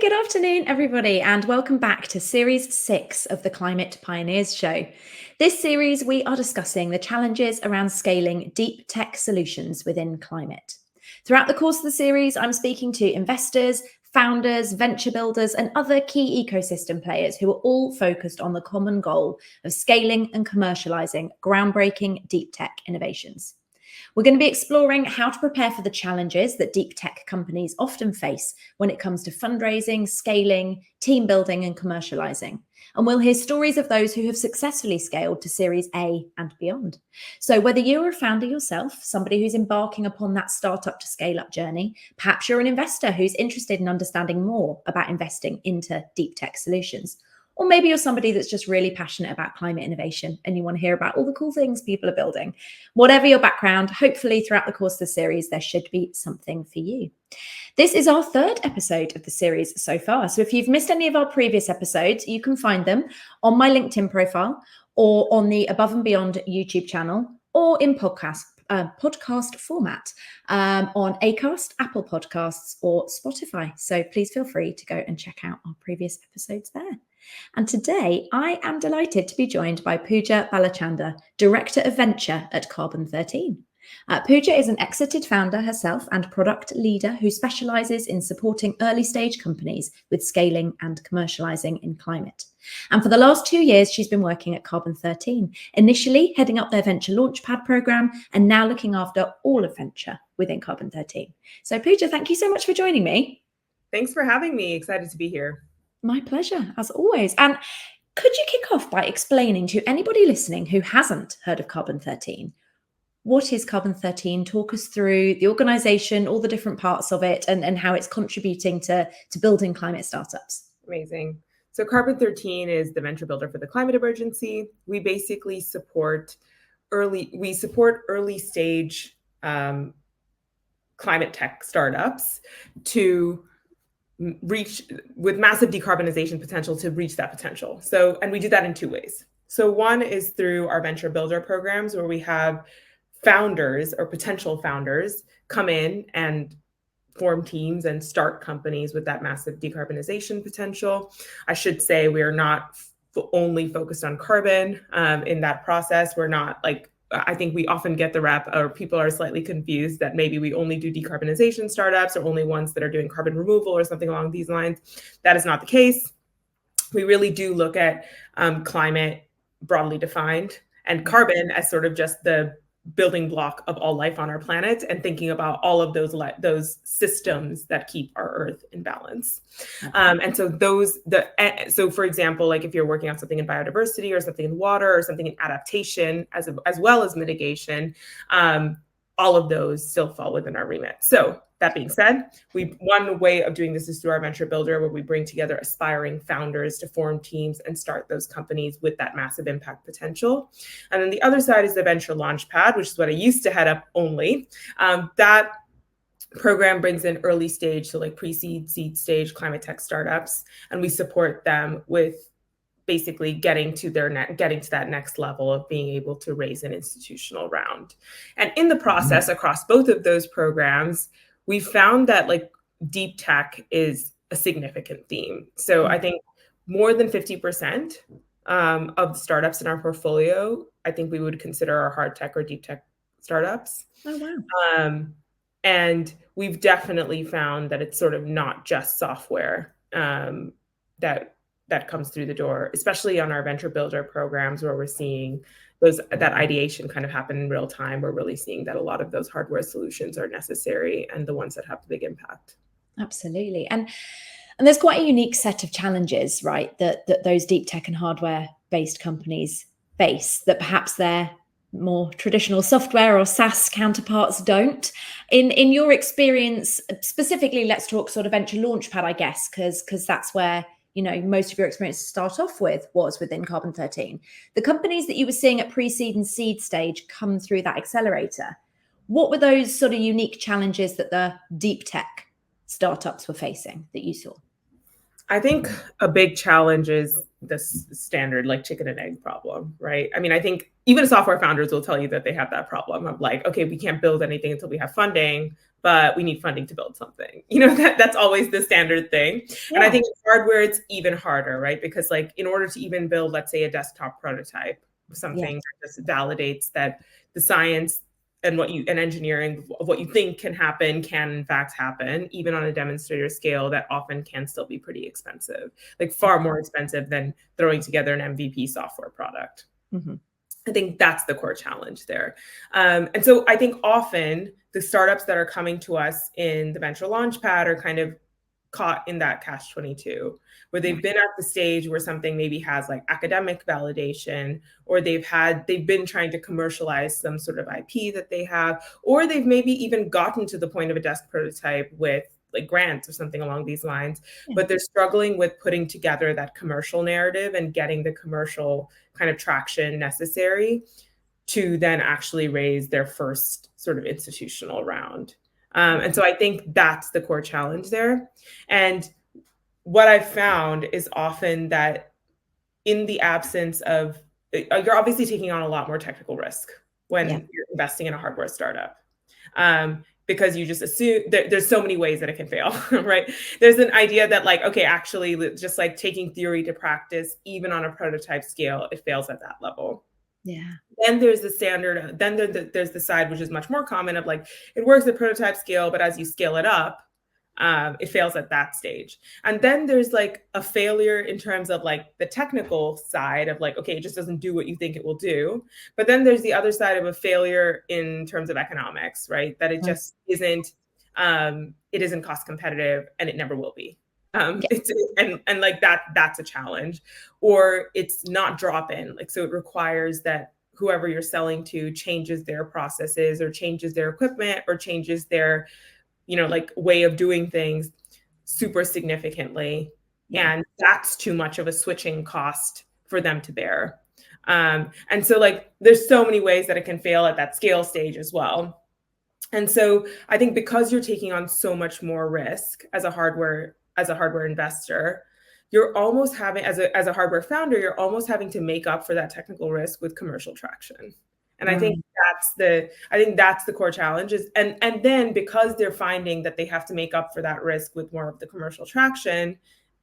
Hi, good afternoon, everybody, and welcome back to Series 6 of the Climate Pioneers Show. This series, we are discussing the challenges around scaling deep tech solutions within climate. Throughout the course of the series, I'm speaking to investors, founders, venture builders, and other key ecosystem players who are all focused on the common goal of scaling and commercializing groundbreaking deep tech innovations. We're going to be exploring how to prepare for the challenges that deep tech companies often face when it comes to fundraising, scaling, team building, and commercializing. And we'll hear stories of those who have successfully scaled to Series A and beyond. So whether you're a founder yourself, somebody who's embarking upon that startup to scale up journey, perhaps you're an investor who's interested in understanding more about investing into deep tech solutions, or maybe you're somebody that's just really passionate about climate innovation and you want to hear about all the cool things people are building. Whatever your background, hopefully throughout the course of the series, there should be something for you. This is our third episode of the series so far. So if you've missed any of our previous episodes, you can find them on my LinkedIn profile or on the Above and Beyond YouTube channel or in podcast format on Acast, Apple Podcasts, or Spotify. So please feel free to go and check out our previous episodes there. And today I am delighted to be joined by Puja Balachander, Director of Venture at Carbon13. Puja is an exited founder herself and product leader who specializes in supporting early stage companies with scaling and commercializing in climate. And for the last 2 years, she's been working at Carbon13, initially heading up their Venture Launchpad program and now looking after all of venture within Carbon13. So Puja, thank you so much for joining me. Thanks for having me. Excited to be here. My pleasure, as always. And could you kick off by explaining to anybody listening who hasn't heard of Carbon13, what is Carbon13? Talk us through the organization, all the different parts of it, and how it's contributing to building climate startups. Amazing. So Carbon13 is the venture builder for the climate emergency. We basically support early stage climate tech startups to reach with massive decarbonization potential to reach that potential. And we do that in 2 ways. So one is through our venture builder programs where we have founders or potential founders come in and form teams and start companies with that massive decarbonization potential. I should say we are not only focused on carbon in that process. We're not like, I think we often get the rep, or people are slightly confused that maybe we only do decarbonization startups or only ones that are doing carbon removal or something along these lines. That is not the case. We really do look at climate broadly defined and carbon as sort of just the building block of all life on our planet and thinking about all of those systems that keep our Earth in balance. And so for example, like if you're working on something in biodiversity or something in water or something in adaptation as well as mitigation, all of those still fall within our remit. So that being said, one way of doing this is through our venture builder, where we bring together aspiring founders to form teams and start those companies with that massive impact potential. And then the other side is the venture launchpad, which is what I used to head up only. That program brings in early stage, so like pre-seed, seed stage climate tech startups, and we support them with basically getting to that next level of being able to raise an institutional round. And in the process, across both of those programs, we found that like deep tech is a significant theme. So I think more than 50% of the startups in our portfolio, I think we would consider our hard tech or deep tech startups. Oh, wow. And we've definitely found that it's sort of not just software that comes through the door, especially on our venture builder programs where we're seeing that ideation kind of happen in real time. We're really seeing that a lot of those hardware solutions are necessary and the ones that have the big impact. Absolutely. And there's quite a unique set of challenges, right, that those deep tech and hardware based companies face that perhaps their more traditional software or SaaS counterparts don't. In your experience, specifically, let's talk sort of venture launchpad, I guess, because that's where most of your experience to start off with was within Carbon13. The companies that you were seeing at pre-seed and seed stage come through that accelerator. What were those sort of unique challenges that the deep tech startups were facing that you saw? I think a big challenge is this standard like chicken and egg problem, right? I mean, I think even software founders will tell you that they have that problem of like, okay, we can't build anything until we have funding. but we need funding to build something. You know, that's always the standard thing. Yeah. And I think in hardware, it's even harder, right? Because like in order to even build, let's say, a desktop prototype, something that just validates that the science and engineering of what you think can happen can in fact happen, even on a demonstrator scale, that often can still be pretty expensive, like far more expensive than throwing together an MVP software product. Mm-hmm. I think that's the core challenge there. And so I think often the startups that are coming to us in the venture launchpad are kind of caught in that catch-22, where they've been at the stage where something maybe has like academic validation, or they've been trying to commercialize some sort of IP that they have, or they've maybe even gotten to the point of a desk prototype with like grants or something along these lines, but they're struggling with putting together that commercial narrative and getting the commercial kind of traction necessary to then actually raise their first sort of institutional round. And so I think that's the core challenge there. And what I've found is often that in the absence of, you're obviously taking on a lot more technical risk when you're investing in a hardware startup. Because you just assume there's so many ways that it can fail, right? There's an idea that like, okay, actually just like taking theory to practice, even on a prototype scale, it fails at that level. Yeah. Then there's the standard, then there's the side, which is much more common, of like, it works at prototype scale, but as you scale it up, it fails at that stage. And then there's like a failure in terms of like the technical side of like, okay, it just doesn't do what you think it will do. But then there's the other side of a failure in terms of economics, right? That it just isn't, it isn't cost competitive, and it never will be. It's and like that's a challenge, or it's not drop-in. Like, so it requires that whoever you're selling to changes their processes or changes their equipment or changes their, like way of doing things super significantly. And that's too much of a switching cost for them to bear. And so like, there's so many ways that it can fail at that scale stage as well. And so I think because you're taking on so much more risk as a hardware investor, you're almost having, as a hardware founder, you're almost having to make up for that technical risk with commercial traction. And I think that's the core challenge is, and then because they're finding that they have to make up for that risk with more of the commercial traction,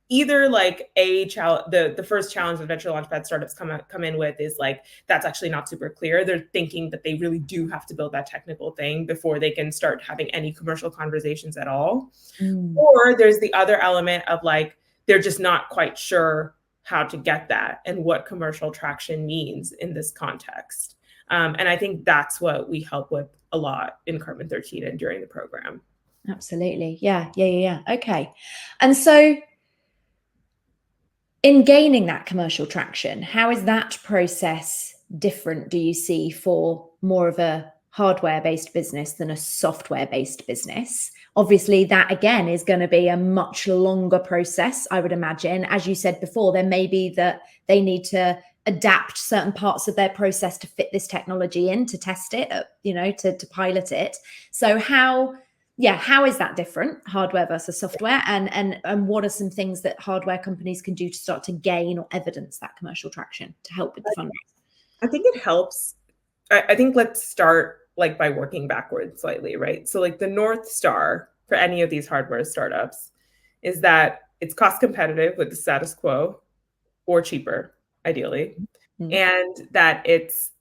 either like the first challenge that venture launchpad startups come in with is like, that's actually not super clear. They're thinking that they really do have to build that technical thing before they can start having any commercial conversations at all. Or there's the other element of like, they're just not quite sure how to get that and what commercial traction means in this context. And I think that's what we help with a lot in Carbon13 and during the program. Absolutely. Yeah. Okay. And so in gaining that commercial traction, how is that process different, do you see, for more of a hardware-based business than a software-based business? Obviously, that again is going to be a much longer process, I would imagine. As you said before, there may be that they need to adapt certain parts of their process to fit this technology in, to test it, to pilot it. So how is that different, hardware versus software? And what are some things that hardware companies can do to start to gain or evidence that commercial traction to help with the fundraising? I think it helps. I think let's start like by working backwards slightly, right? So like the North Star for any of these hardware startups is that it's cost competitive with the status quo or cheaper, ideally, and that it's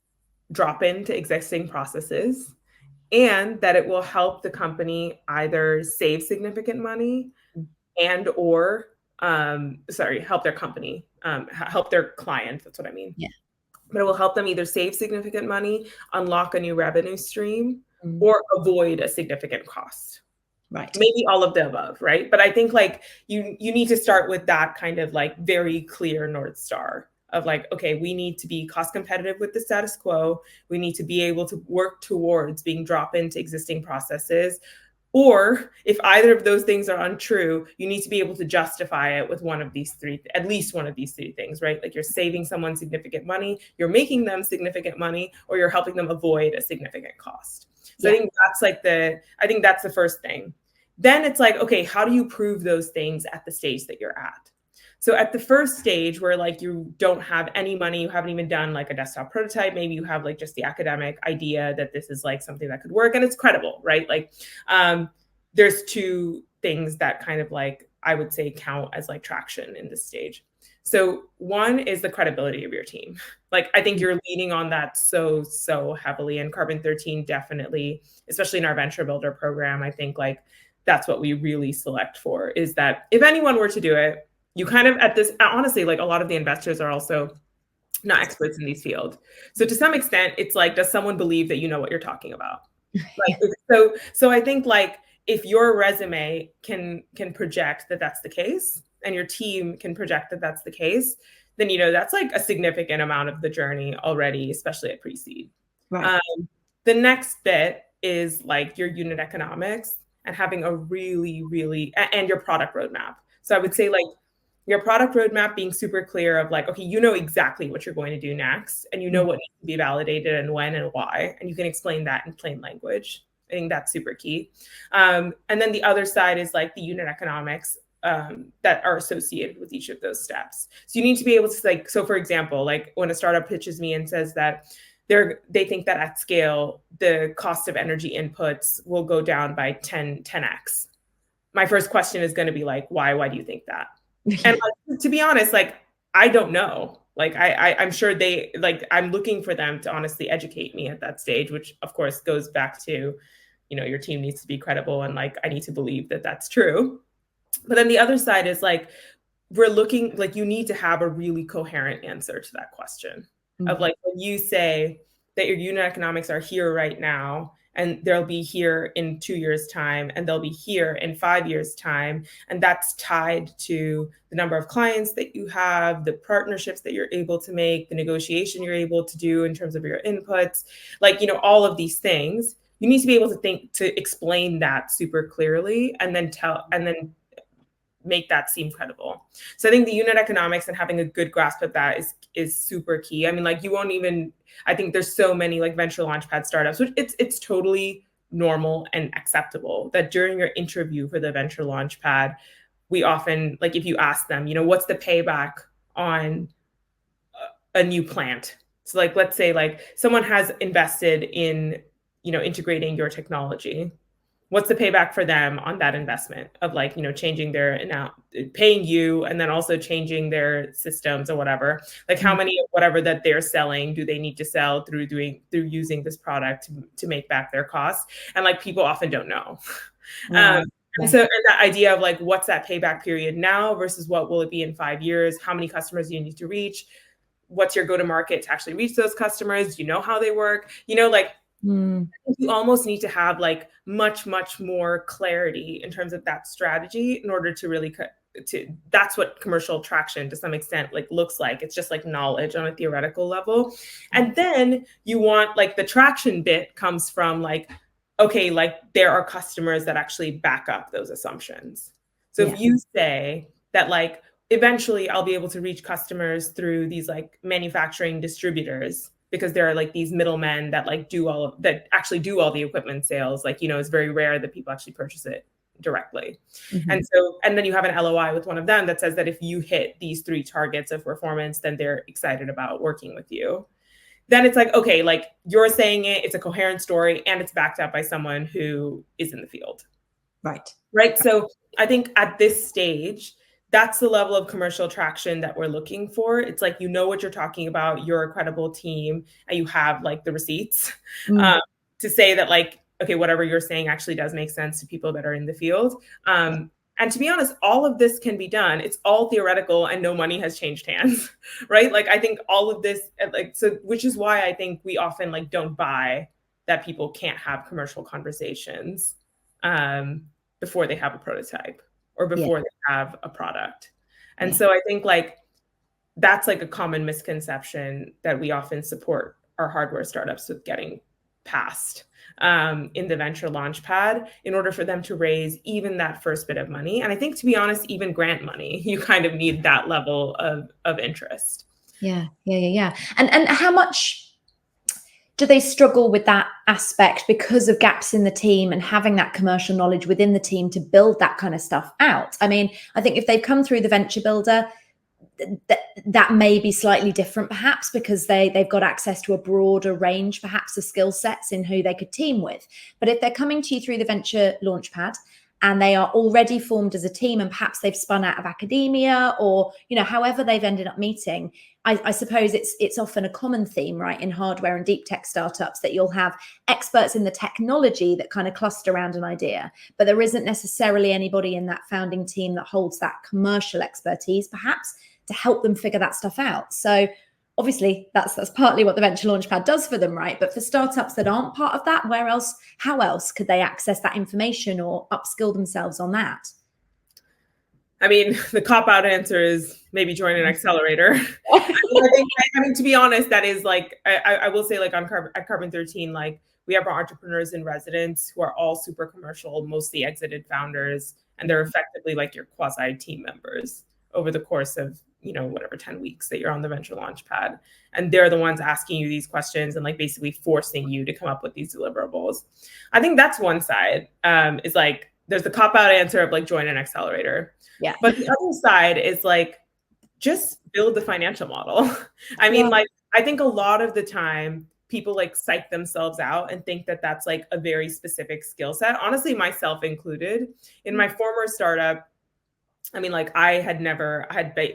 drop into existing processes, and that it will help the company either save significant money and or help their company, help their client. That's what I mean. Yeah. But it will help them either save significant money, unlock a new revenue stream, or avoid a significant cost. Right. Maybe all of the above, right? But I think like you need to start with that kind of like very clear North Star of like, okay, we need to be cost competitive with the status quo. We need to be able to work towards being drop into existing processes. Or if either of those things are untrue, you need to be able to justify it with one of these three, at least one of these three things, right? Like you're saving someone significant money, you're making them significant money, or you're helping them avoid a significant cost. So I think that's the first thing. Then it's like, okay, how do you prove those things at the stage that you're at? So at the first stage where like you don't have any money, you haven't even done like a desktop prototype, maybe you have like just the academic idea that this is like something that could work and it's credible, right? Like there's two things that kind of like I would say count as like traction in this stage. So one is the credibility of your team. Like I think you're leaning on that so heavily, and Carbon13 definitely, especially in our venture builder program, I think like that's what we really select for, is that if anyone were to do it, you kind of at this, honestly, like a lot of the investors are also not experts in these fields. So to some extent, it's like, does someone believe that you know what you're talking about? Like, so I think like if your resume can project that that's the case, and your team can project that that's the case, then you know that's like a significant amount of the journey already, especially at pre-seed. Right. The next bit is like your unit economics and having a really and your product roadmap. So I would say like your product roadmap being super clear of like, okay, you know exactly what you're going to do next, and you know what needs to be validated and when and why, and you can explain that in plain language. I think that's super key. And then the other side is like the unit economics that are associated with each of those steps. So you need to be able to like, so for example, like when a startup pitches me and says that they think that at scale, the cost of energy inputs will go down by 10x. My first question is going to be like, why do you think that? And like, to be honest, like, I don't know. Like, I'm sure they, like, I'm looking for them to honestly educate me at that stage, which of course goes back to, you know, your team needs to be credible. And like, I need to believe that that's true. But then the other side is like, we're looking, like, you need to have a really coherent answer to that question of like, when you say that your unit economics are here right now, and they'll be here in 2 years' time, and they'll be here in 5 years' time. And that's tied to the number of clients that you have, the partnerships that you're able to make, the negotiation you're able to do in terms of your inputs, like, you know, all of these things. You need to be able to explain that super clearly, and then make that seem credible. So I think the unit economics and having a good grasp of that is super key. I mean, like, you won't even, I think there's so many like venture launchpad startups, which it's totally normal and acceptable that during your interview for the venture launchpad, we often, like, if you ask them, you know, what's the payback on a new plant? So like, let's say like someone has invested in, you know, integrating your technology. What's the payback for them on that investment of like, you know, changing their paying you, and then also changing their systems or whatever? Like, how many of whatever that they're selling do they need to sell through using this product to make back their costs? And like, people often don't know. And so that idea of like, what's that payback period now versus what will it be in 5 years? How many customers do you need to reach? What's your go-to-market to actually reach those customers? Do you know how they work? You know, like, you almost need to have like much more clarity in terms of that strategy in order to really that's what commercial traction to some extent like looks like. It's just like knowledge on a theoretical level. And then you want like the traction bit comes from like, okay, like there are customers that actually back up those assumptions. So if you say that like eventually I'll be able to reach customers through these like manufacturing distributors, because there are like these middlemen that like actually do all the equipment sales. Like, you know, it's very rare that people actually purchase it directly. And then you have an LOI with one of them that says that if you hit these 3 targets of performance, then they're excited about working with you. Then it's like, okay, like you're saying it's a coherent story and it's backed up by someone who is in the field. Right. So I think at this stage, that's the level of commercial traction that we're looking for. It's like, you know what you're talking about, you're a credible team, and you have like the receipts to say that like, okay, whatever you're saying actually does make sense to people that are in the field. And to be honest, all of this can be done. It's all theoretical and no money has changed hands, right? Like, I think all of this, like, so, which is why I think we often like don't buy that people can't have commercial conversations before they have a prototype or before they have a product. And so I think like that's like a common misconception that we often support our hardware startups with getting past in the venture launchpad in order for them to raise even that first bit of money. And I think, to be honest, even grant money, you kind of need that level of interest. Yeah. And how much do they struggle with that aspect because of gaps in the team and having that commercial knowledge within the team to build that kind of stuff out? I mean, I think if they've come through the venture builder, that may be slightly different perhaps because they've got access to a broader range perhaps of skill sets in who they could team with. But if they're coming to you through the venture launchpad and they are already formed as a team and perhaps they've spun out of academia or, however they've ended up meeting, I suppose it's often a common theme, right, in hardware and deep tech startups that you'll have experts in the technology that kind of cluster around an idea, but there isn't necessarily anybody in that founding team that holds that commercial expertise perhaps to help them figure that stuff out. So obviously that's partly what the Venture Launchpad does for them, right? But for startups that aren't part of that, how else could they access that information or upskill themselves on that? I mean, the cop-out answer is maybe join an accelerator. I mean, to be honest, that is like, I will say like at Carbon13, like we have our entrepreneurs in residence who are all super commercial, mostly exited founders, and they're effectively like your quasi team members over the course of, whatever, 10 weeks that you're on the Venture Launchpad. And they're the ones asking you these questions and like basically forcing you to come up with these deliverables. I think that's one side, is like, there's the cop-out answer of like join an accelerator. Yeah. But the other side is like, just build the financial model. I mean, like, I think a lot of the time people like psych themselves out and think that that's like a very specific skill set. Honestly, myself included. In my former startup, I mean, like I had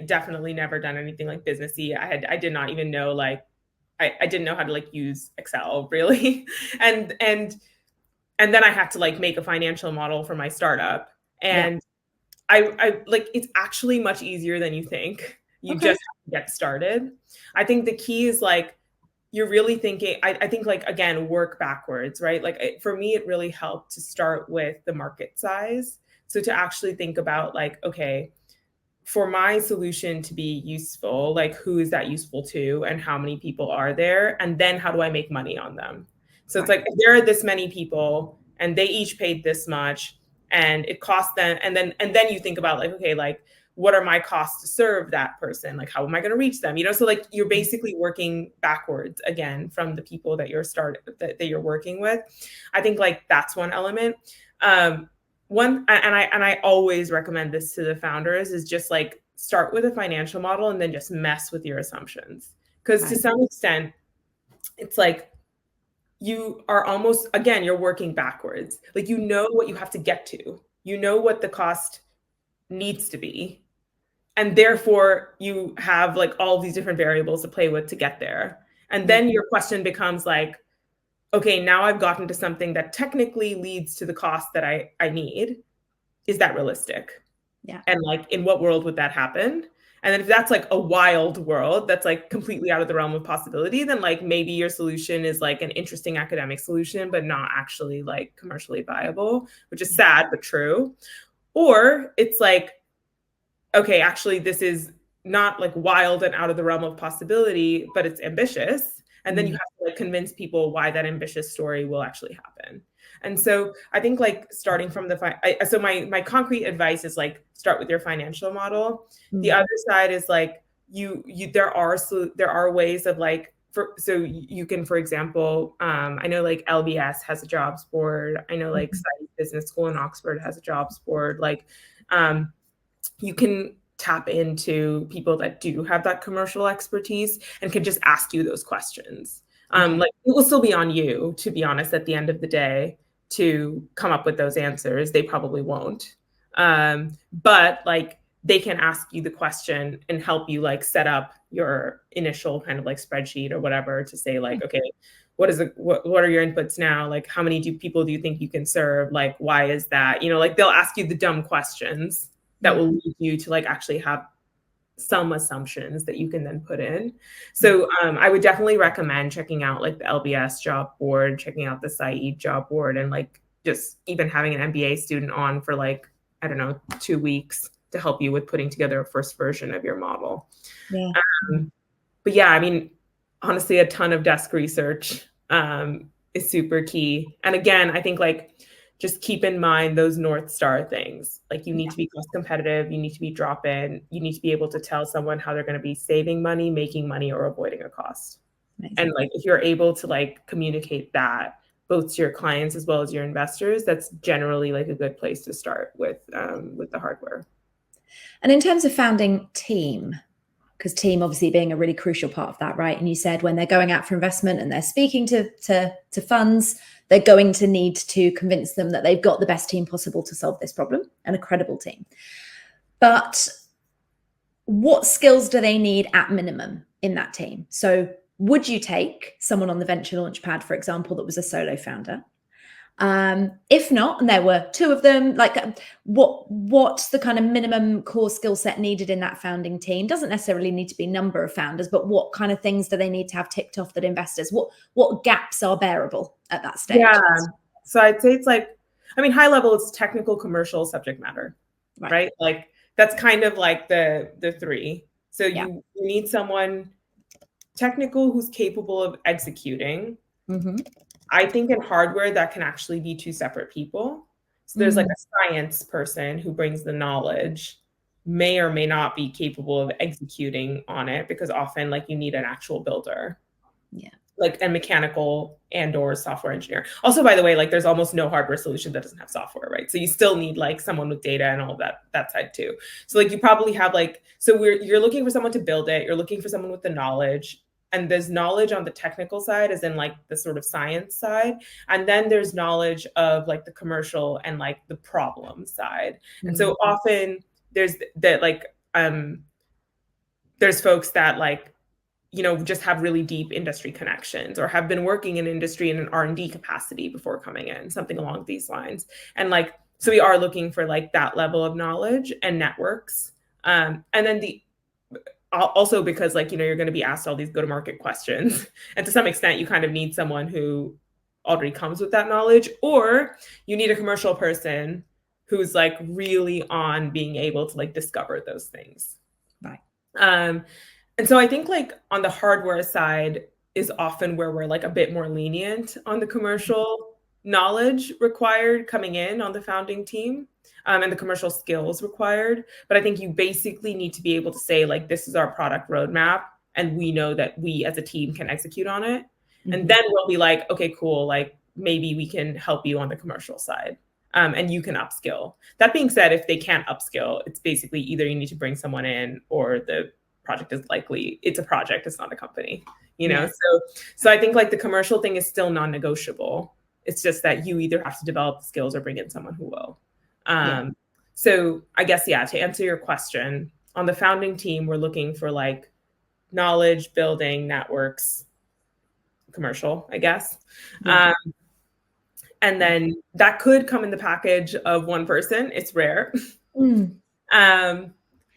definitely never done anything like businessy. I did not even know, like, I didn't know how to like use Excel really. And then I had to like make a financial model for my startup. And I like, it's actually much easier than you think. You just have to get started. I think the key is like, you're really thinking, I think like, again, work backwards, right? Like for me, it really helped to start with the market size. So to actually think about like, okay, for my solution to be useful, like who is that useful to and how many people are there? And then how do I make money on them? So it's like, if there are this many people and they each paid this much and it cost them, and then you think about like, okay, like what are my costs to serve that person? Like, how am I going to reach them? So like you're basically working backwards again from the people that you're working with. I think like that's one element. I always recommend this to the founders is just like start with a financial model and then just mess with your assumptions. Because to some extent, it's like you are almost, again, you're working backwards. Like, what you have to get to, what the cost needs to be. And therefore you have like all these different variables to play with to get there. And then your question becomes like, okay, now I've gotten to something that technically leads to the cost that I need. Is that realistic? Yeah. And like, in what world would that happen? And then if that's like a wild world, that's like completely out of the realm of possibility, then like maybe your solution is like an interesting academic solution, but not actually like commercially viable, which is sad, but true. Or it's like, okay, actually this is not like wild and out of the realm of possibility, but it's ambitious. And then you have to like convince people why that ambitious story will actually happen. And so I think like starting from so my concrete advice is like, start with your financial model. The other side is like, there are ways of like, so you can, for example, I know like LBS has a jobs board. I know like Business School in Oxford has a jobs board. Like, you can tap into people that do have that commercial expertise and can just ask you those questions. Like, it will still be on you, to be honest, at the end of the day, to come up with those answers. They probably won't. But like, they can ask you the question and help you like set up your initial kind of like spreadsheet or whatever to say like, okay, what are your inputs now? Like, how many people do you think you can serve? Like, why is that? Like they'll ask you the dumb questions that will lead you to like actually have some assumptions that you can then put in. So I would definitely recommend checking out like the LBS job board, checking out the Said job board, and like just even having an MBA student on for like, I don't know, 2 weeks to help you with putting together a first version of your model. Yeah. But yeah, I mean, honestly, a ton of desk research is super key. And again, I think like, just keep in mind those North Star things. Like, you need to be cost competitive. You need to be drop in. You need to be able to tell someone how they're going to be saving money, making money, or avoiding a cost. Amazing. And like, if you're able to like communicate that both to your clients as well as your investors, that's generally like a good place to start with the hardware. And in terms of founding team, because team obviously being a really crucial part of that, right? And you said when they're going out for investment and they're speaking to funds, they're going to need to convince them that they've got the best team possible to solve this problem, and a credible team. But what skills do they need at minimum in that team? So would you take someone on the venture launch pad, for example, that was a solo founder? If not, and there were two of them, like what's the kind of minimum core skill set needed in that founding team? Doesn't necessarily need to be number of founders, but what kind of things do they need to have ticked off that investors, what gaps are bearable at that stage? Yeah. So I'd say it's like, I mean, high level, it's technical, commercial, subject matter, right? Like that's kind of like the three. So you need someone technical who's capable of executing. I think in hardware that can actually be two separate people. So there's like a science person who brings the knowledge, may or may not be capable of executing on it, because often like you need an actual builder. Yeah. Like a mechanical and or software engineer. Also, by the way, like there's almost no hardware solution that doesn't have software, right? So you still need like someone with data and all that side too. So like you probably have like, so you're looking for someone to build it. You're looking for someone with the knowledge. And there's knowledge on the technical side, as in like the sort of science side. And then there's knowledge of like the commercial and like the problem side. And so often there's that like, there's folks that like, you know, just have really deep industry connections or have been working in industry in an R&D capacity before coming in, something along these lines. And like, so we are looking for like that level of knowledge and networks. And then also because like, you know, you're going to be asked all these go-to-market questions. And to some extent, you kind of need someone who already comes with that knowledge, or you need a commercial person who's like really on being able to like discover those things. Right. And so I think like on the hardware side is often where we're like a bit more lenient on the commercial knowledge required coming in on the founding team. And the commercial skills required. But I think you basically need to be able to say, like, this is our product roadmap, and we know that we as a team can execute on it. And then we'll be like, okay, cool. Like, maybe we can help you on the commercial side, and you can upskill. That being said, if they can't upskill, it's basically either you need to bring someone in, or the project is likely, it's a project, it's not a company, you know? So I think like the commercial thing is still non-negotiable. It's just that you either have to develop the skills or bring in someone who will. So I guess, to answer your question, on the founding team, we're looking for like knowledge, building, networks, commercial, I guess. And then that could come in the package of one person. It's rare.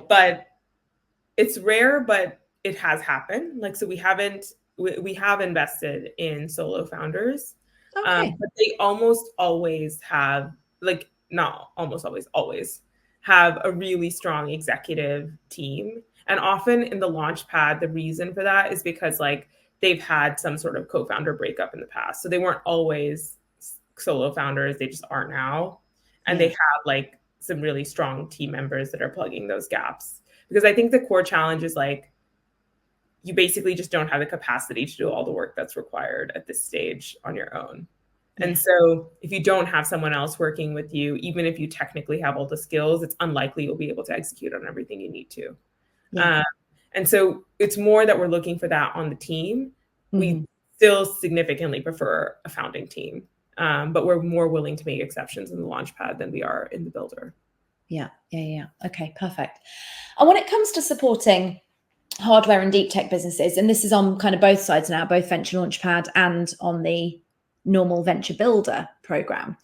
But it's rare, but it has happened. Like, so we have invested in solo founders, but they almost always have like, not almost always have a really strong executive team. And often in the launch pad, the reason for that is because like they've had some sort of co-founder breakup in the past. So they weren't always solo founders, they just are now. And they have like some really strong team members that are plugging those gaps. Because I think the core challenge is like, you basically just don't have the capacity to do all the work that's required at this stage on your own. And so if you don't have someone else working with you, even if you technically have all the skills, it's unlikely you'll be able to execute on everything you need to. And so it's more that we're looking for that on the team. We still significantly prefer a founding team, but we're more willing to make exceptions in the launchpad than we are in the builder. Yeah. Okay, perfect. And when it comes to supporting hardware and deep tech businesses, and this is on kind of both sides now, both Venture Launchpad and on the normal venture builder program,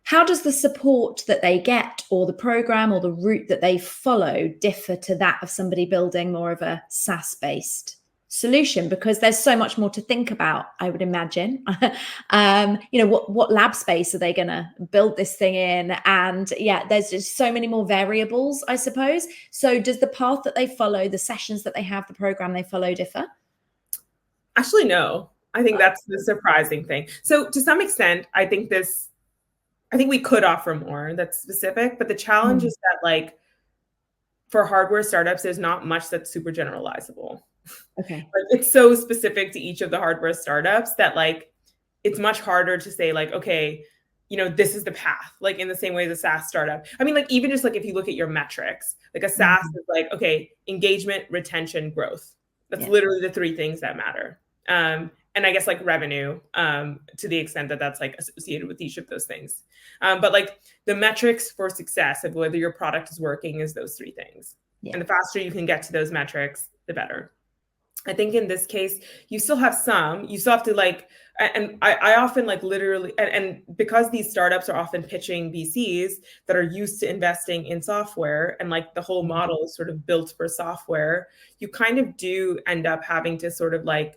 how does the support that they get, or the program, or the route that they follow differ to that of somebody building more of a SaaS-based solution? Because there's so much more to think about, I would imagine. What lab space are they going to build this thing in? And there's just so many more variables, I suppose. So does the path that they follow, the sessions that they have, the program they follow differ? Actually, no. I think that's the surprising thing. So to some extent, I think we could offer more that's specific, but the challenge is that like for hardware startups, there's not much that's super generalizable. Okay. Like, it's so specific to each of the hardware startups that like, it's much harder to say like, okay, this is the path, like in the same way as a SaaS startup. I mean, like even just like if you look at your metrics, like a SaaS is like, okay, engagement, retention, growth. That's literally the three things that matter. And I guess like revenue, to the extent that that's like associated with each of those things. But like the metrics for success of whether your product is working is those three things. And the faster you can get to those metrics, the better. I think in this case, you still have to like, and I often like literally, and because these startups are often pitching VCs that are used to investing in software, and like the whole model is sort of built for software, you kind of do end up having to sort of like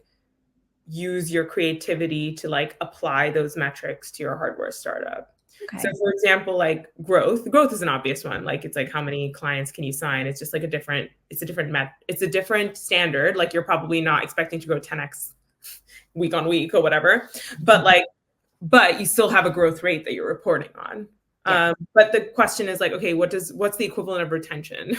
use your creativity to like apply those metrics to your hardware startup. Okay. So for example, like growth is an obvious one. Like it's like how many clients can you sign? It's just like it's a different standard. Like you're probably not expecting to grow 10x week on week or whatever, but you still have a growth rate that you're reporting on. Yeah. But the question is like, okay, what's the equivalent of retention?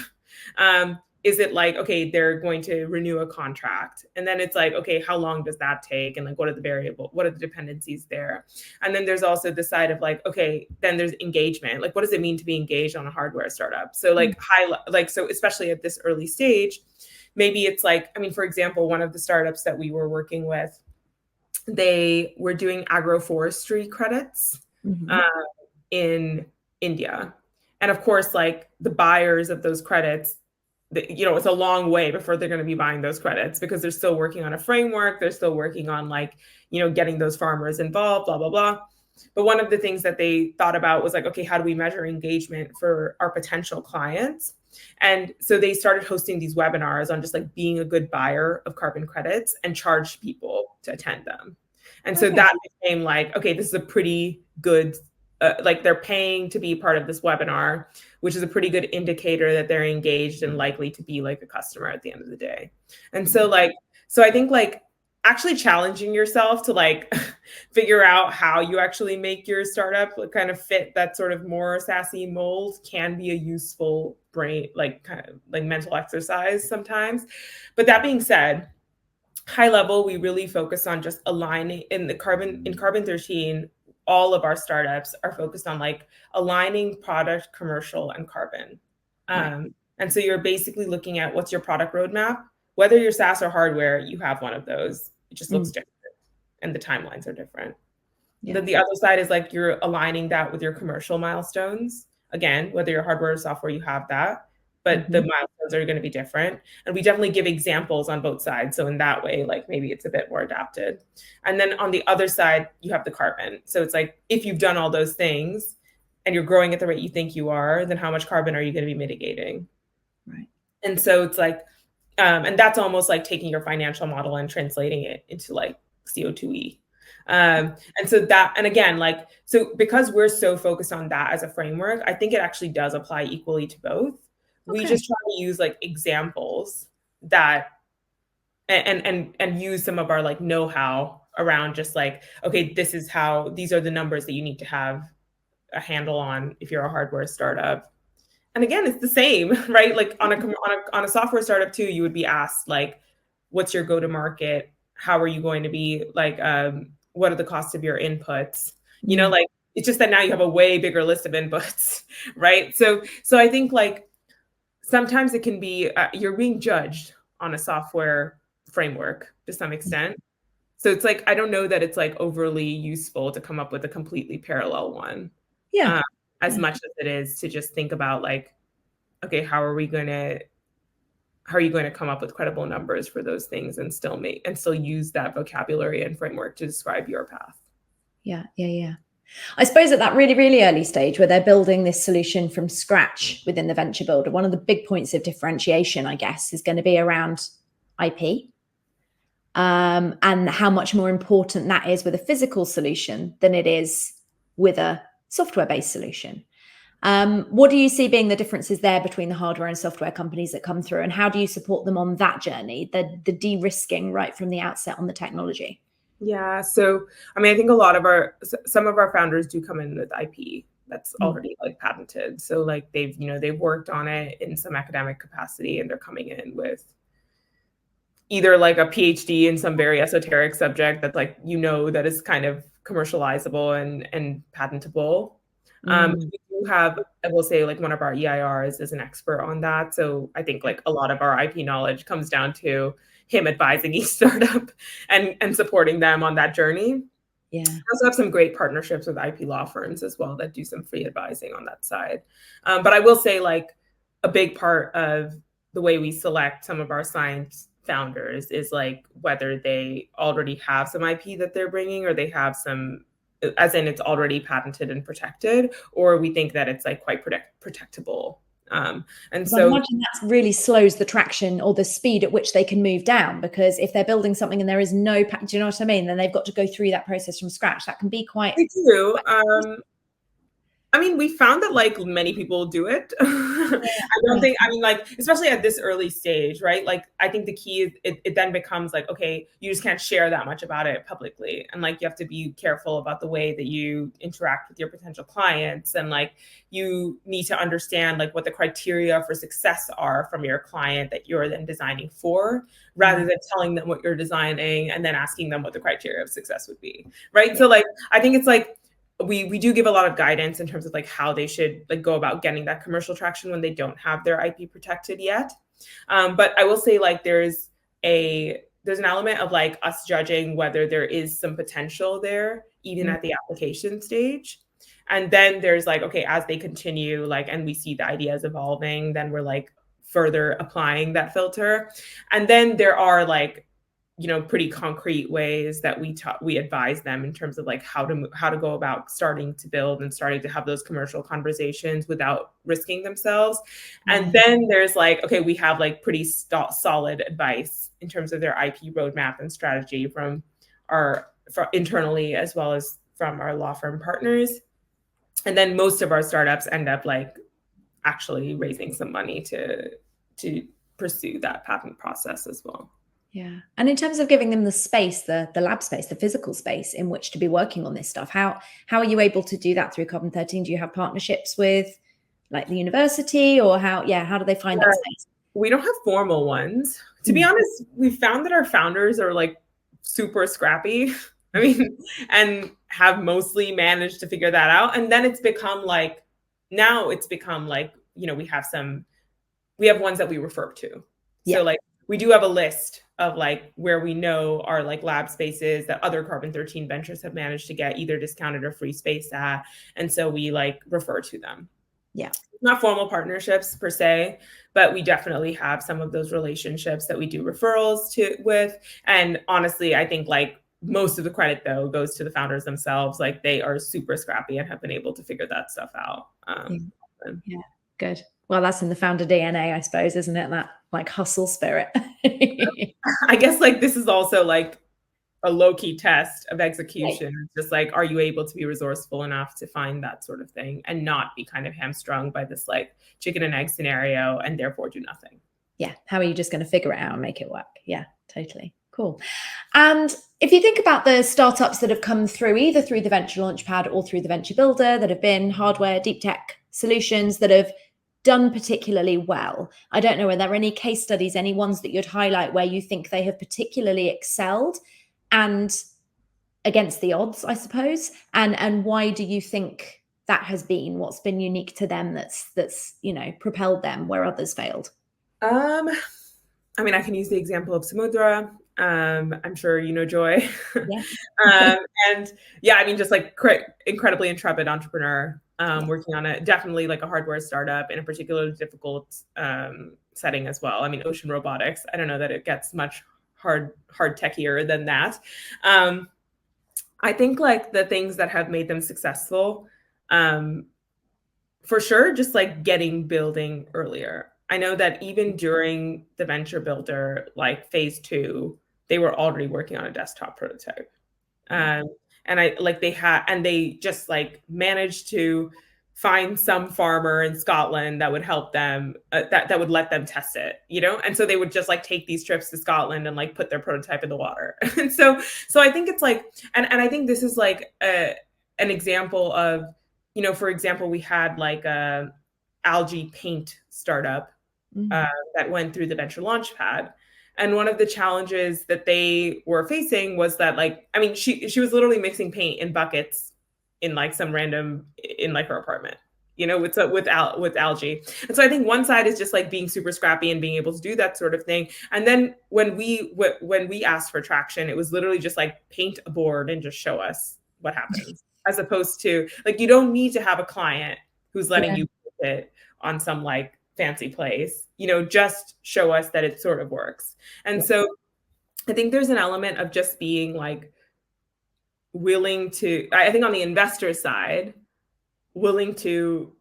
Is it like, okay, they're going to renew a contract? And then it's like, okay, how long does that take? And like, what are the dependencies there? And then there's also the side of like, okay, then there's engagement. Like, what does it mean to be engaged on a hardware startup? So like so especially at this early stage, maybe it's like, I mean, for example, one of the startups that we were working with, they were doing agroforestry credits in India. And of course, like the buyers of those credits, it's a long way before they're going to be buying those credits because they're still working on a framework. They're still working on like, getting those farmers involved, blah, blah, blah. But one of the things that they thought about was like, okay, how do we measure engagement for our potential clients? And so they started hosting these webinars on just like being a good buyer of carbon credits and charged people to attend them. And so that became like, okay, this is a pretty good like they're paying to be part of this webinar, which is a pretty good indicator that they're engaged and likely to be like a customer at the end of the day. And so I think like actually challenging yourself to like figure out how you actually make your startup kind of fit that sort of more SaaS-y mold can be a useful brain, like kind of like mental exercise sometimes. But that being said, high level, we really focus on just aligning in Carbon13. All of our startups are focused on like aligning product, commercial, and carbon. And so you're basically looking at what's your product roadmap. Whether you're SaaS or hardware, you have one of those. It just looks different and the timelines are different. Then the other side is like you're aligning that with your commercial milestones. Again, whether you're hardware or software, you have that, but the milestones are going to be different. And we definitely give examples on both sides. So in that way, like maybe it's a bit more adapted. And then on the other side, you have the carbon. So it's like, if you've done all those things and you're growing at the rate you think you are, then how much carbon are you going to be mitigating? Right. And so it's like, and that's almost like taking your financial model and translating it into like CO2e. And so that, and again, like, so because we're so focused on that as a framework, I think it actually does apply equally to both. We just try to use like examples that and use some of our like know-how around just like, okay, these are the numbers that you need to have a handle on if you're a hardware startup. And again, it's the same, right? Like on a software startup too, you would be asked like, what's your go-to-market? How are you going to be like, what are the costs of your inputs? Like it's just that now you have a way bigger list of inputs, right? So I think like sometimes it can be, you're being judged on a software framework to some extent. So it's like, I don't know that it's like overly useful to come up with a completely parallel one. As much as it is to just think about like, okay, how are you going to come up with credible numbers for those things and still use that vocabulary and framework to describe your path? Yeah. I suppose at that really, really early stage where they're building this solution from scratch within the venture builder, one of the big points of differentiation, I guess, is going to be around IP, and how much more important that is with a physical solution than it is with a software-based solution. What do you see being the differences there between the hardware and software companies that come through, and how do you support them on that journey, the de-risking right from the outset on the technology? Yeah, so I mean, I think some of our founders do come in with IP that's already like patented. So like they've worked on it in some academic capacity, and they're coming in with either like a PhD in some very esoteric subject that that is kind of commercializable and patentable. We do have, I will say, like one of our EIRs is an expert on that. So I think like a lot of our IP knowledge comes down to him advising each startup and supporting them on that journey. Yeah. We also have some great partnerships with IP law firms as well that do some free advising on that side. But I will say like a big part of the way we select some of our science founders is like whether they already have some IP that they're bringing, or they have some, as in it's already patented and protected, or we think that it's like quite protectable. And so I imagine that really slows the traction or the speed at which they can move down, because if they're building something and there is no, do you know what I mean? Then they've got to go through that process from scratch. That can be quite. they do. I mean, we found that like many people do it. I don't think, I mean, like, especially at this early stage, right? Like, I think the key is it then becomes like, okay, you just can't share that much about it publicly. And like, you have to be careful about the way that you interact with your potential clients. And like, you need to understand like what the criteria for success are from your client that you're then designing for, rather than telling them what you're designing and then asking them what the criteria of success would be, right? So like, I think it's like, we do give a lot of guidance in terms of like how they should like go about getting that commercial traction when they don't have their IP protected yet. But I will say like there's an element of like us judging whether there is some potential there, even at the application stage. And then there's like, okay, as they continue, like, and we see the ideas evolving, then we're like further applying that filter. And then there are like, you know, pretty concrete ways that we advise them in terms of like how to go about starting to build and starting to have those commercial conversations without risking themselves. And then there's like, okay, we have like pretty solid advice in terms of their IP roadmap and strategy from internally as well as from our law firm partners. And then most of our startups end up like actually raising some money to pursue that patent process as well. Yeah. And in terms of giving them the space, the lab space, the physical space in which to be working on this stuff, how are you able to do that through Carbon13? Do you have partnerships with like the university, or how do they find that space? We don't have formal ones. To be honest, we found that our founders are like super scrappy. I mean, and have mostly managed to figure that out. And then it's become like, you know, we have ones that we refer to. So like, we do have a list of like where we know are like lab spaces that other Carbon13 ventures have managed to get either discounted or free space at. And so we like refer to them. Yeah. Not formal partnerships per se, but we definitely have some of those relationships that we do referrals with. And honestly, I think like most of the credit though goes to the founders themselves. Like they are super scrappy and have been able to figure that stuff out. Yeah, good. Well, that's in the founder DNA, I suppose, isn't it? That like hustle spirit. I guess like this is also like a low-key test of execution. Right. Just like, are you able to be resourceful enough to find that sort of thing and not be kind of hamstrung by this like chicken and egg scenario and therefore do nothing? Yeah. How are you just going to figure it out and make it work? Yeah, totally. Cool. And if you think about the startups that have come through, either through the Venture Launchpad or through the Venture Builder, that have been hardware, deep tech solutions that have done particularly well, I don't know, are there any case studies, any ones that you'd highlight where you think they have particularly excelled and against the odds, I suppose? And why do you think that has been? What's been unique to them that's you know, propelled them where others failed? I mean, I can use the example of Samudra. I'm sure you know Joy. Yeah. And yeah, I mean, just like incredibly intrepid entrepreneur, working on definitely like a hardware startup in a particularly difficult setting as well. I mean, Ocean Robotics, I don't know that it gets much hard techier than that. I think like the things that have made them successful, for sure, just like building earlier. I know that even during the Venture Builder, like phase 2, they were already working on a desktop prototype. And they just like managed to find some farmer in Scotland that would help them, that would let them test it, you know? And so they would just like take these trips to Scotland and like put their prototype in the water. And so I think it's like, and I think this is like an example of, you know, for example, we had like a algae paint startup that went through the Venture Launchpad. And one of the challenges that they were facing was that, like, I mean, she was literally mixing paint in buckets in like some random in like her apartment, you know, with algae. And so I think one side is just like being super scrappy and being able to do that sort of thing. And then when we asked for traction, it was literally just like paint a board and just show us what happens, as opposed to like, you don't need to have a client who's letting you put it on some like fancy place, you know, just show us that it sort of works. And so I think there's an element of just being like willing to, I think on the investor side, willing to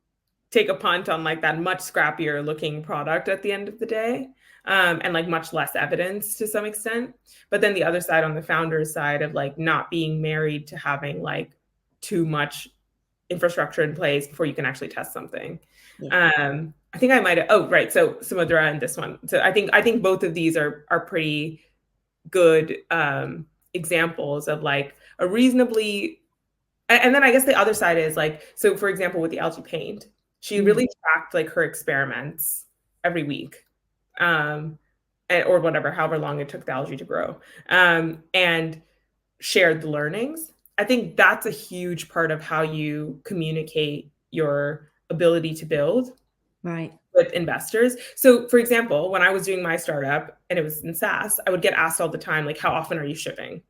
take a punt on like that much scrappier looking product at the end of the day, and like much less evidence to some extent. But then the other side, on the founder's side, of like not being married to having like too much infrastructure in place before you can actually test something. I think I might have, oh, right. So Samudra and this one. So I think both of these are pretty good examples of like a reasonably, and then I guess the other side is like, so for example, with the algae paint, she really tracked like her experiments every week, or whatever, however long it took the algae to grow, and shared the learnings. I think that's a huge part of how you communicate your ability to build with investors. So for example, when I was doing my startup and it was in SaaS, I would get asked all the time, like, how often are you shipping?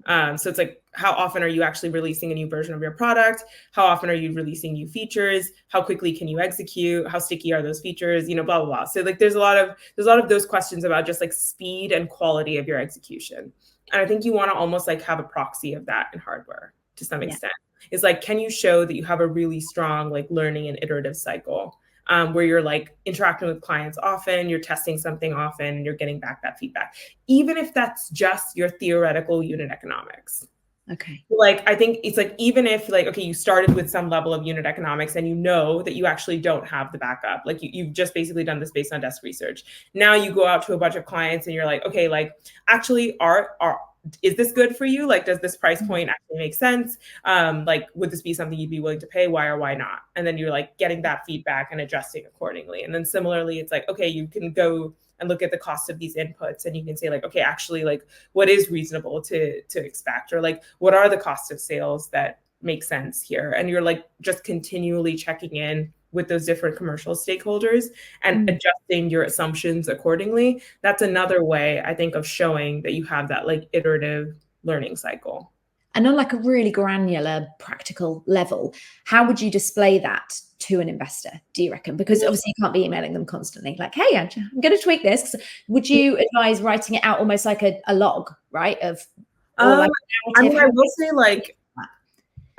So it's like, how often are you actually releasing a new version of your product? How often are you releasing new features? How quickly can you execute? How sticky are those features? You know, blah, blah, blah. So like, there's a lot of those questions about just like speed and quality of your execution. And I think you want to almost like have a proxy of that in hardware to some extent. It's like, can you show that you have a really strong like learning and iterative cycle, where you're like interacting with clients often, you're testing something often, and you're getting back that feedback, even if that's just your theoretical unit economics. Okay. Like, I think it's like, even if like, okay, you started with some level of unit economics and you know that you actually don't have the backup, like you've just basically done this based on desk research. Now you go out to a bunch of clients and you're like, okay, like actually is this good for you? Like, does this price point actually make sense? Like, would this be something you'd be willing to pay? Why or why not? And then you're like getting that feedback and adjusting accordingly. And then similarly, it's like, okay, you can go and look at the cost of these inputs and you can say like, okay, actually, like what is reasonable to expect, or like what are the costs of sales that make sense here? And you're like just continually checking in with those different commercial stakeholders and adjusting your assumptions accordingly. That's another way, I think, of showing that you have that like iterative learning cycle. And on like a really granular, practical level, how would you display that to an investor, do you reckon? Because obviously you can't be emailing them constantly, like, hey, I'm going to tweak this. Would you advise writing it out almost like a log, right? Or like I mean, I will say, like,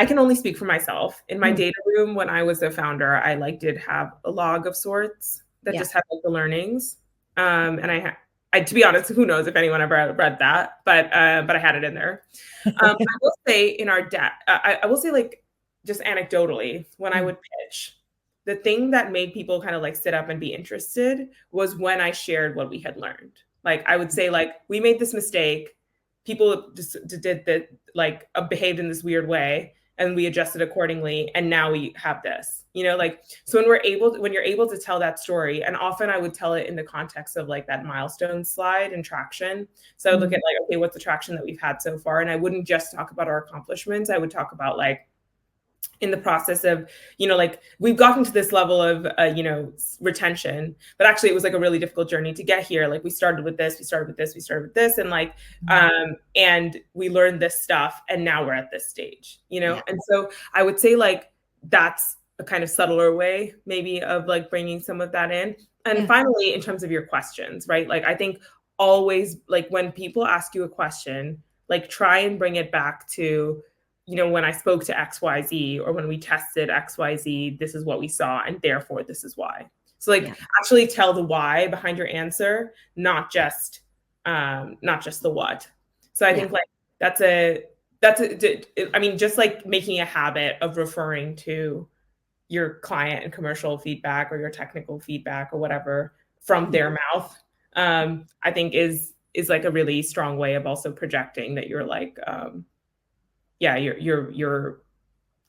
I can only speak for myself. In my data room, when I was a founder, I like did have a log of sorts that just had like the learnings. And I, to be honest, who knows if anyone ever read that, but I had it in there. I will say in our deck, I will say, like, just anecdotally, when I would pitch, the thing that made people kind of like sit up and be interested was when I shared what we had learned. Like, I would say, like, we made this mistake. People just did that, like, behaved in this weird way, and we adjusted accordingly, and now we have this, you know, like, so when you're able to tell that story, and often I would tell it in the context of like that milestone slide and traction. So I would look at like, okay, what's the traction that we've had so far? And I wouldn't just talk about our accomplishments. I would talk about like, in the process of, you know, like, we've gotten to this level of, you know, retention, but actually it was like a really difficult journey to get here. Like, we started with this, and like, and we learned this stuff, and now we're at this stage, you know? And so I would say, like, that's a kind of subtler way maybe of like bringing some of that in. And finally, in terms of your questions, right? Like, I think always, like, when people ask you a question, like, try and bring it back to, you know, when I spoke to XYZ, or when we tested XYZ, this is what we saw, and therefore this is why. So like, actually tell the why behind your answer, not just the what. So I think like I mean, just like making a habit of referring to your client and commercial feedback or your technical feedback or whatever from their mouth, I think is like a really strong way of also projecting that you're like, you're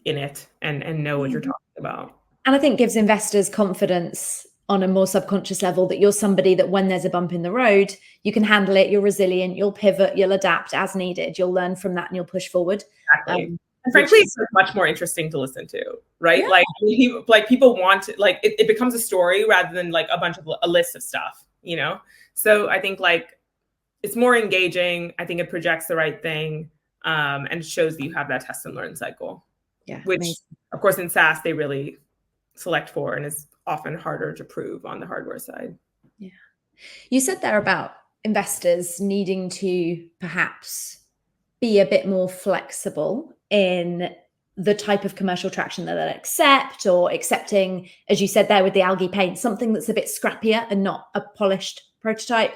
in it and know what you're talking about. And I think gives investors confidence on a more subconscious level, that you're somebody that when there's a bump in the road, you can handle it, you're resilient, you'll pivot, you'll adapt as needed, you'll learn from that and you'll push forward. Exactly. And frankly, it's much more interesting to listen to, right? Yeah. Like people want, like it becomes a story rather than like a list of stuff, you know? So I think like it's more engaging. I think it projects the right thing, and shows that you have that test and learn cycle. Yeah. Which amazing. Of course in SaaS they really select for, and is often harder to prove on the hardware side. Yeah. You said there about investors needing to perhaps be a bit more flexible in the type of commercial traction that they'll accept, or accepting, as you said there with the algae paint, something that's a bit scrappier and not a polished prototype.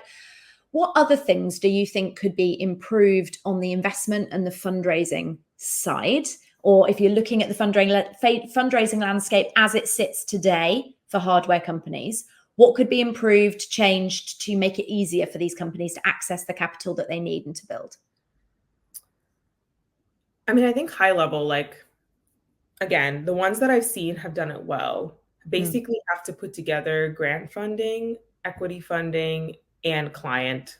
What other things do you think could be improved on the investment and the fundraising side? Or if you're looking at the fundraising landscape as it sits today for hardware companies, what could be improved, changed to make it easier for these companies to access the capital that they need and to build? I mean, I think high level, like, again, the ones that I've seen have done it well, basically have to put together grant funding, equity funding, and client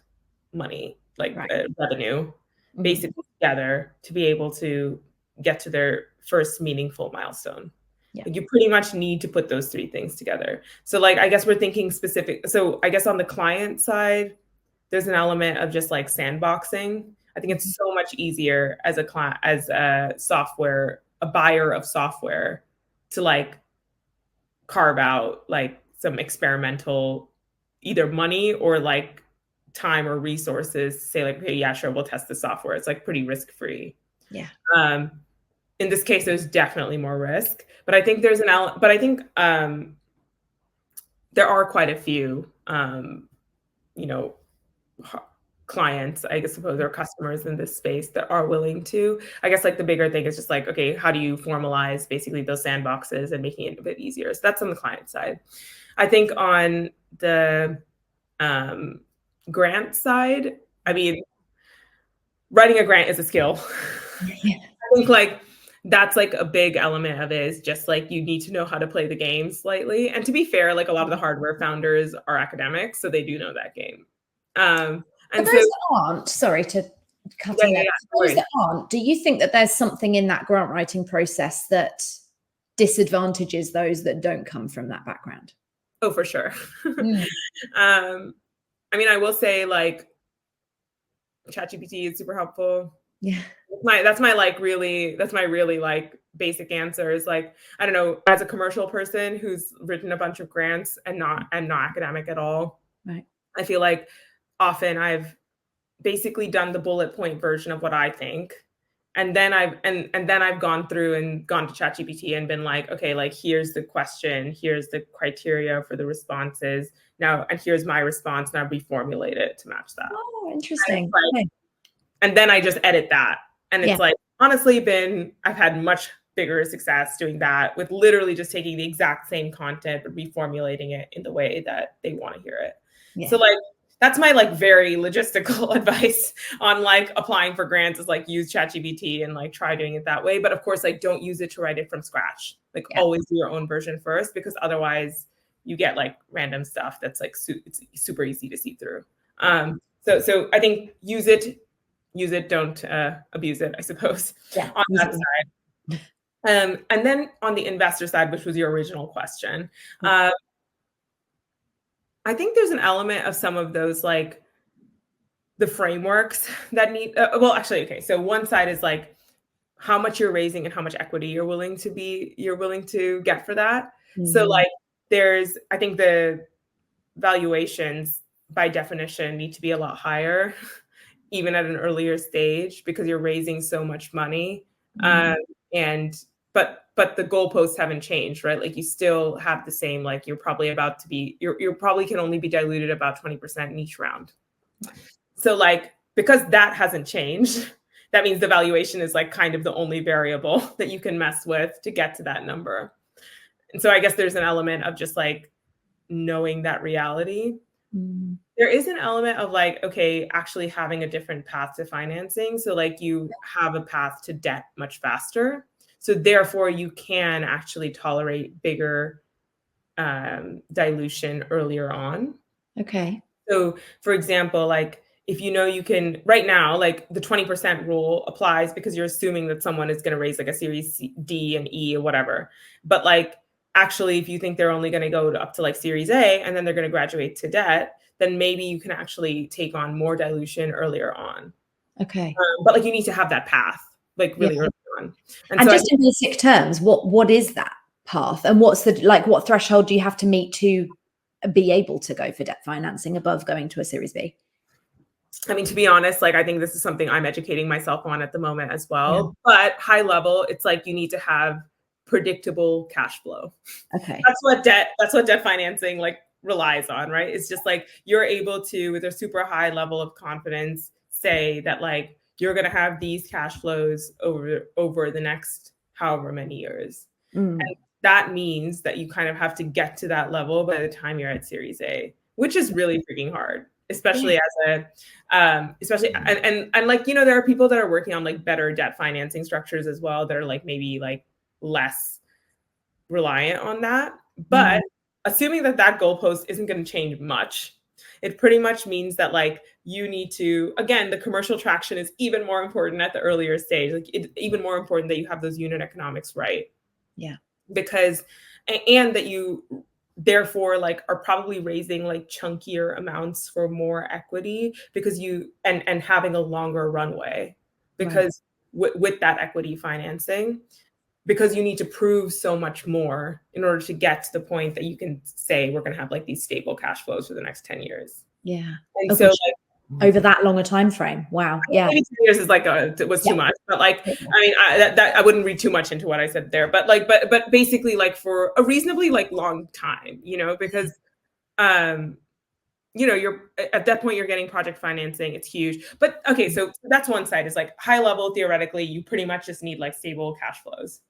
money, like revenue, basically together to be able to get to their first meaningful milestone. Yeah. Like you pretty much need to put those three things together. So like, I guess we're thinking specific. So I guess on the client side, there's an element of just like sandboxing. I think it's so much easier as a buyer of software to like carve out like some experimental either money or like time or resources to say like, okay, yeah, sure, we'll test the software. It's like pretty risk-free. Yeah. In this case, there's definitely more risk, but I think there are quite a few, clients, I guess, suppose, or customers in this space that are willing to. I guess like the bigger thing is just like, okay, how do you formalize basically those sandboxes and making it a bit easier? So that's on the client side. I think on the grant side, I mean, writing a grant is a skill. Yeah. I think like that's like a big element of it, is just like you need to know how to play the game slightly. And to be fair, like a lot of the hardware founders are academics, so they do know that game. And those that aren't, sorry to cut in there, those that aren't, do you think that there's something in that grant writing process that disadvantages those that don't come from that background? Oh, for sure. I mean, I will say like ChatGPT is super helpful. Yeah. That's my really like basic answer is like, I don't know, as a commercial person who's written a bunch of grants and not academic at all. Right. I feel like often I've basically done the bullet point version of what I think. And then I've gone through and gone to ChatGPT and been like, okay, like here's the question, here's the criteria for the responses now, and here's my response. Now reformulate it to match that. Oh, interesting. And then I just edit that. And it's like, honestly, I've had much bigger success doing that with literally just taking the exact same content, but reformulating it in the way that they want to hear it. Yeah. So like, that's my like very logistical advice on like applying for grants, is like use ChatGPT and like try doing it that way. But of course, like don't use it to write it from scratch. Like always do your own version first, because otherwise you get like random stuff that's like it's super easy to see through. So I think use it, don't abuse it, I suppose. Yeah. On that side. And then on the investor side, which was your original question, I think there's an element of some of those, like the frameworks that need, so one side is like how much you're raising and how much equity you're willing to get for that. Mm-hmm. So like I think the valuations by definition need to be a lot higher, even at an earlier stage, because you're raising so much money. Mm-hmm. But the goalposts haven't changed, right? Like you still have the same, like you're probably can only be diluted about 20% in each round. So like, because that hasn't changed, that means the valuation is like kind of the only variable that you can mess with to get to that number. And so I guess there's an element of just like knowing that reality. Mm-hmm. There is an element of like, okay, actually having a different path to financing. So like you have a path to debt much faster. So therefore you can actually tolerate bigger dilution earlier on. Okay. So, for example, like if you know you can right now, like the 20% rule applies because you're assuming that someone is going to raise like a series D and E or whatever. But like actually, if you think they're only going to go up to like series A and then they're going to graduate to debt, then maybe you can actually take on more dilution earlier on. Okay. But like you need to have that path like really early on. And so just in basic terms, what is that path, and what's the what threshold do you have to meet to be able to go for debt financing above going to a Series B? I mean, to be honest, like I think this is something I'm educating myself on at the moment as well. Yeah. But high level, it's like you need to have predictable cash flow. Okay. That's what debt financing like relies on, right? It's just like you're able to, with a super high level of confidence, say that like you're gonna have these cash flows over the next however many years. And that means that you kind of have to get to that level by the time you're at Series A, which is really freaking hard, especially as a especially and like there are people that are working on like better debt financing structures as well that are like maybe like less reliant on that. But assuming that goalpost isn't going to change much, it pretty much means that like you need to, again, the commercial traction is even more important at the earlier stage. Like it's even more important that you have those unit economics right. Yeah. Because and that you therefore like are probably raising like chunkier amounts for more equity because you and having a longer runway because with that equity financing, because you need to prove so much more in order to get to the point that you can say we're going to have like these stable cash flows for the next 10 years. Yeah. And so like, over that longer time frame. Wow. Yeah. Maybe 2 years is like it was too much, but like I mean I wouldn't read too much into what I said there, but like but basically like for a reasonably like long time, because you're at that point you're getting project financing, it's huge. But okay, so that's one side is like high level theoretically you pretty much just need like stable cash flows.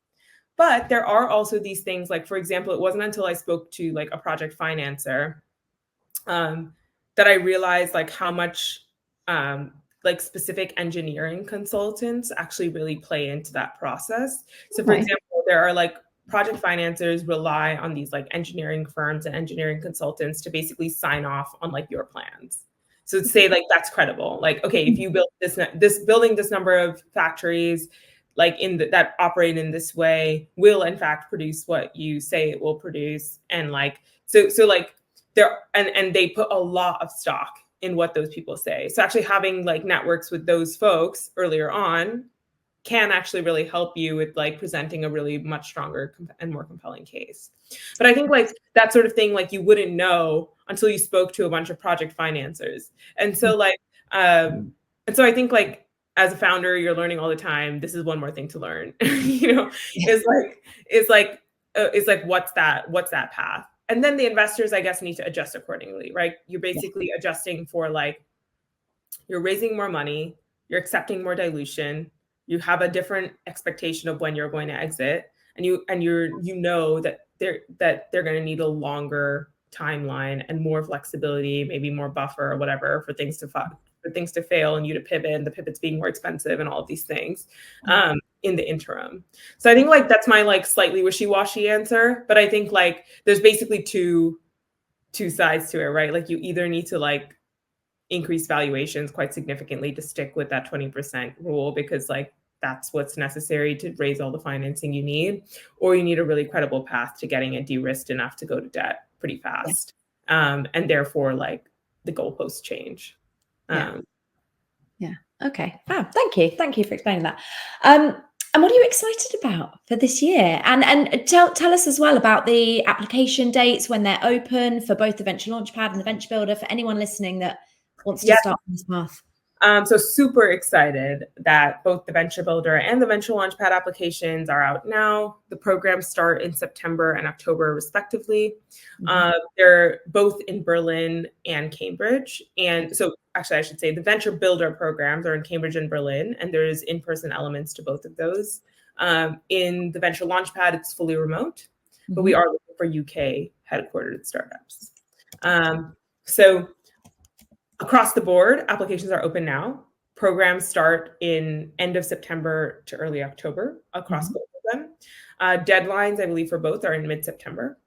But there are also these things like, for example, it wasn't until I spoke to like a project financer that I realized like how much like specific engineering consultants actually really play into that process. So for example, there are like project financiers rely on these like engineering firms and engineering consultants to basically sign off on like your plans. So to say like that's credible. Like, okay, if you build this building, this number of factories, like that operate in this way will in fact produce what you say it will produce. And like, so like there, and they put a lot of stock in what those people say. So actually having like networks with those folks earlier on can actually really help you with like presenting a really much stronger and more compelling case. But I think like that sort of thing, like you wouldn't know until you spoke to a bunch of project financiers. And so like, and so I think like, as a founder, you're learning all the time. This is one more thing to learn, is like, what's that path? And then the investors, I guess, need to adjust accordingly, right? You're basically adjusting for like, you're raising more money, you're accepting more dilution, you have a different expectation of when you're going to exit, and you know that they're going to need a longer timeline and more flexibility, maybe more buffer or whatever for things to fail and you to pivot, and the pivot's being more expensive and all of these things in the interim. So I think like that's my like slightly wishy-washy answer, but I think like there's basically two sides to it, right? Like you either need to like increase valuations quite significantly to stick with that 20% rule because like that's what's necessary to raise all the financing you need, or you need a really credible path to getting it de-risked enough to go to debt pretty fast. And therefore like the goalposts change. Okay. Wow. Thank you for explaining that. And what are you excited about for this year? And tell us as well about the application dates, when they're open for both the Venture Launchpad and the Venture Builder, for anyone listening that wants to start on this path. So super excited that both the Venture Builder and the Venture Launchpad applications are out now. The programs start in September and October, respectively. They're both in Berlin and Cambridge. And so actually, I should say the Venture Builder programs are in Cambridge and Berlin, and there's in-person elements to both of those. In the Venture Launchpad, it's fully remote, but we are looking for UK headquartered startups. So across the board, applications are open now. Programs start in end of September to early October across both of them. Deadlines, I believe, for both are in mid-September.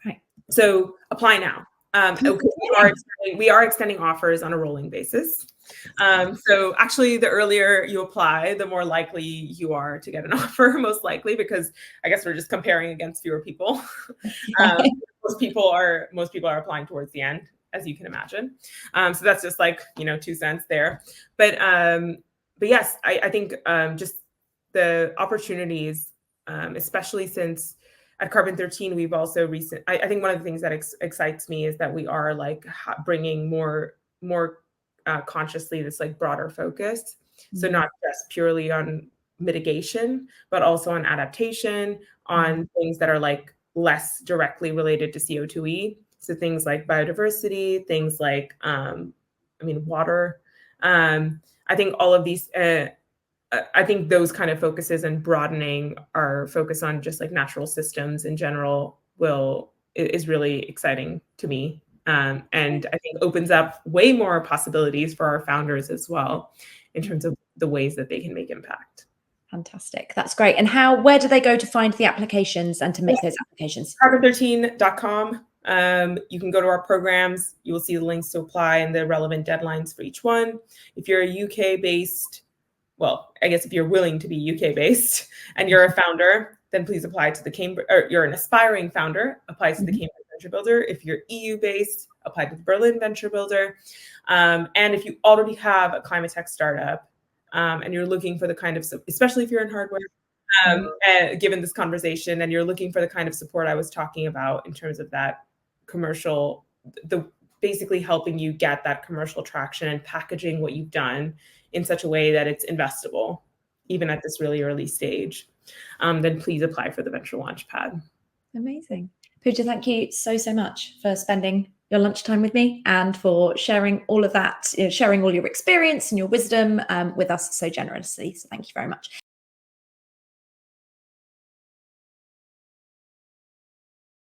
Right. So apply now. We are extending offers on a rolling basis. So actually, the earlier you apply, the more likely you are to get an offer, most likely, because I guess we're just comparing against fewer people. Most people are applying towards the end, as you can imagine. So that's just like 2 cents there. But yes, I think just the opportunities, especially since at Carbon13, we've also I think one of the things that excites me is that we are like bringing more consciously this like broader focus. So not just purely on mitigation, but also on adaptation, on things that are like less directly related to CO2e. So things like biodiversity, things like, water. I think all of these, I think those kind of focuses and broadening our focus on just like natural systems in general is really exciting to me. And I think opens up way more possibilities for our founders as well in terms of the ways that they can make impact. Fantastic. That's great. And where do they go to find the applications and to make those applications? Carbon13.com. You can go to our programs. You will see the links to apply and the relevant deadlines for each one. If you're a UK-based, well, I guess if you're willing to be UK-based and you're a founder, then please apply to the Cambridge, or you're an aspiring founder, apply to the Cambridge Venture Builder. If you're EU-based, apply to the Berlin Venture Builder. And if you already have a climate tech startup and you're looking for the kind of, especially if you're in hardware, given this conversation, and you're looking for the kind of support I was talking about in terms of that commercial, basically helping you get that commercial traction and packaging what you've done in such a way that it's investable, even at this really early stage, then please apply for the Venture Launchpad. Amazing. Puja, thank you so much for spending your lunchtime with me and for sharing all of that, sharing all your experience and your wisdom with us so generously. So thank you very much.